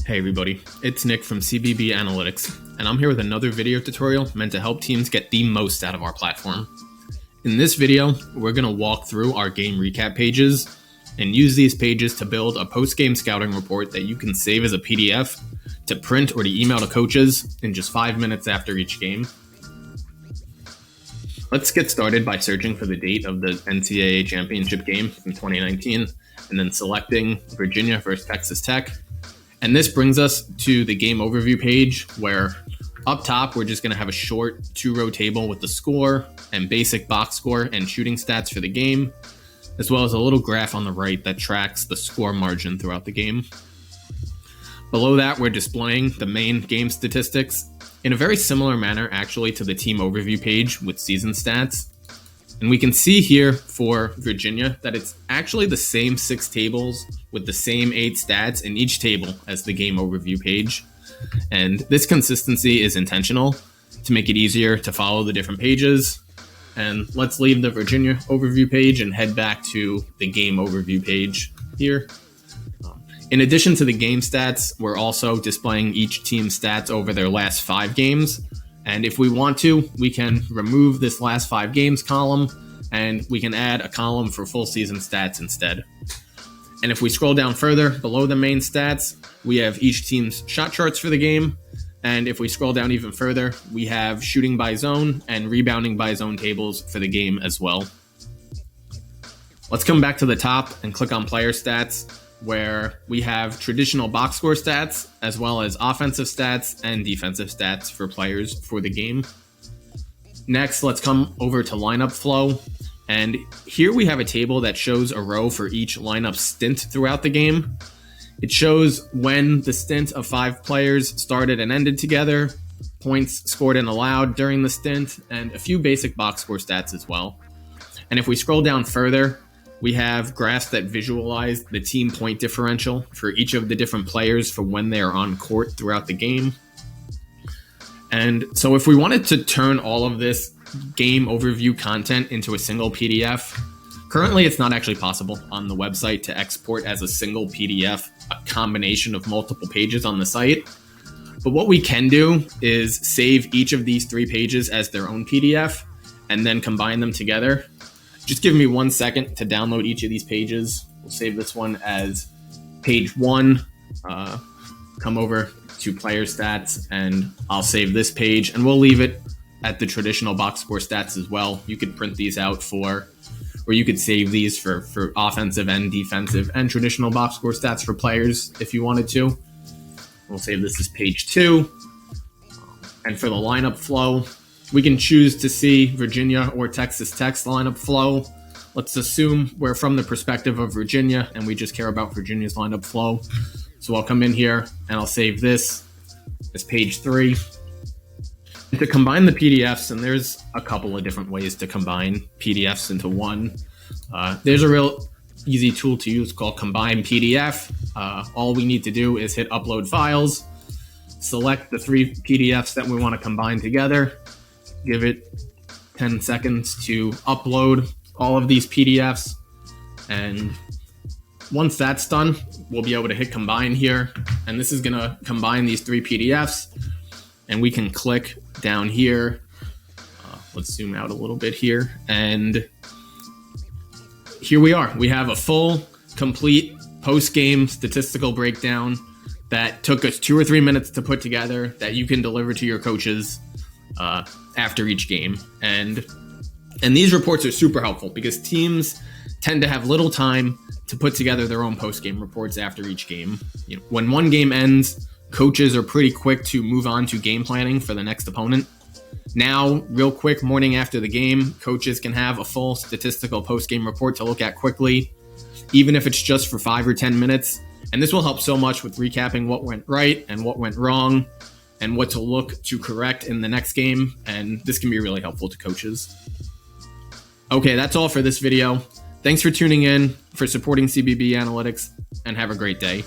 Hey everybody, it's Nick from cbb-analytics, and I'm here with another video tutorial meant to help teams get the most out of our platform. In this video, we're going to walk through our game recap pages and use these pages to build a post-game scouting report that you can save as a PDF to print or to email to coaches in just 5 minutes after each game. Let's get started by searching for the date of the NCAA championship game from 2019 and then selecting Virginia versus Texas Tech. And this brings us to the game overview page where up top, we're just going to have a short 2-row table with the score and basic box score and shooting stats for the game, as well as a little graph on the right that tracks the score margin throughout the game. Below that, we're displaying the main game statistics in a very similar manner, actually, to the team overview page with season stats. And we can see here for Virginia that it's actually the same 6 tables with the same 8 stats in each table as the game overview page. And this consistency is intentional to make it easier to follow the different pages. And let's leave the Virginia overview page and head back to the game overview page here. In addition to the game stats, we're also displaying each team's stats over their last 5 games. And if we want to, we can remove this last 5 games column and we can add a column for full season stats instead. And if we scroll down further below the main stats, we have each team's shot charts for the game. And if we scroll down even further, we have shooting by zone and rebounding by zone tables for the game as well. Let's come back to the top and click on player stats, where we have traditional box score stats, as well as offensive stats and defensive stats for players for the game. Next, let's come over to lineup flow. And here we have a table that shows a row for each lineup stint throughout the game. It shows when the stint of 5 players started and ended together, points scored and allowed during the stint, and a few basic box score stats as well. And if we scroll down further, we have graphs that visualize the team point differential for each of the different players for when they are on court throughout the game. And so if we wanted to turn all of this game overview content into a single PDF, currently it's not actually possible on the website to export as a single PDF a combination of multiple pages on the site. But what we can do is save each of these 3 pages as their own PDF and then combine them together. Just give me 1 second to download each of these pages. We'll save this one as page 1. Come over to player stats and I'll save this page and we'll leave it at the traditional box score stats as well. You could print these out or you could save these for offensive and defensive and traditional box score stats for players if you wanted to. We'll save this as page 2. And for the lineup flow, we can choose to see Virginia or Texas Tech's lineup flow. Let's assume we're from the perspective of Virginia and we just care about Virginia's lineup flow. So I'll come in here and I'll save this as page 3. And to combine the PDFs, and there's a couple of different ways to combine PDFs into one. There's a real easy tool to use called Combine PDF. All we need to do is hit Upload Files, select the 3 PDFs that we want to combine together, give it 10 seconds to upload all of these PDFs. And once that's done, we'll be able to hit combine here. And this is going to combine these 3 PDFs. And we can click down here. Let's zoom out a little bit here. And here we are. We have a full, complete post-game statistical breakdown that took us 2 or 3 minutes to put together that you can deliver to your coaches after each game. And these reports are super helpful because teams tend to have little time to put together their own post-game reports after each game. When one game ends, coaches are pretty quick to move on to game planning for the next opponent. Now, real quick, morning after the game, coaches can have a full statistical post-game report to look at quickly, even if it's just for 5 or 10 minutes. And this will help so much with recapping what went right and what went wrong and what to look to correct in the next game. And this can be really helpful to coaches. Okay, that's all for this video. Thanks for tuning in, for supporting CBB Analytics, and have a great day.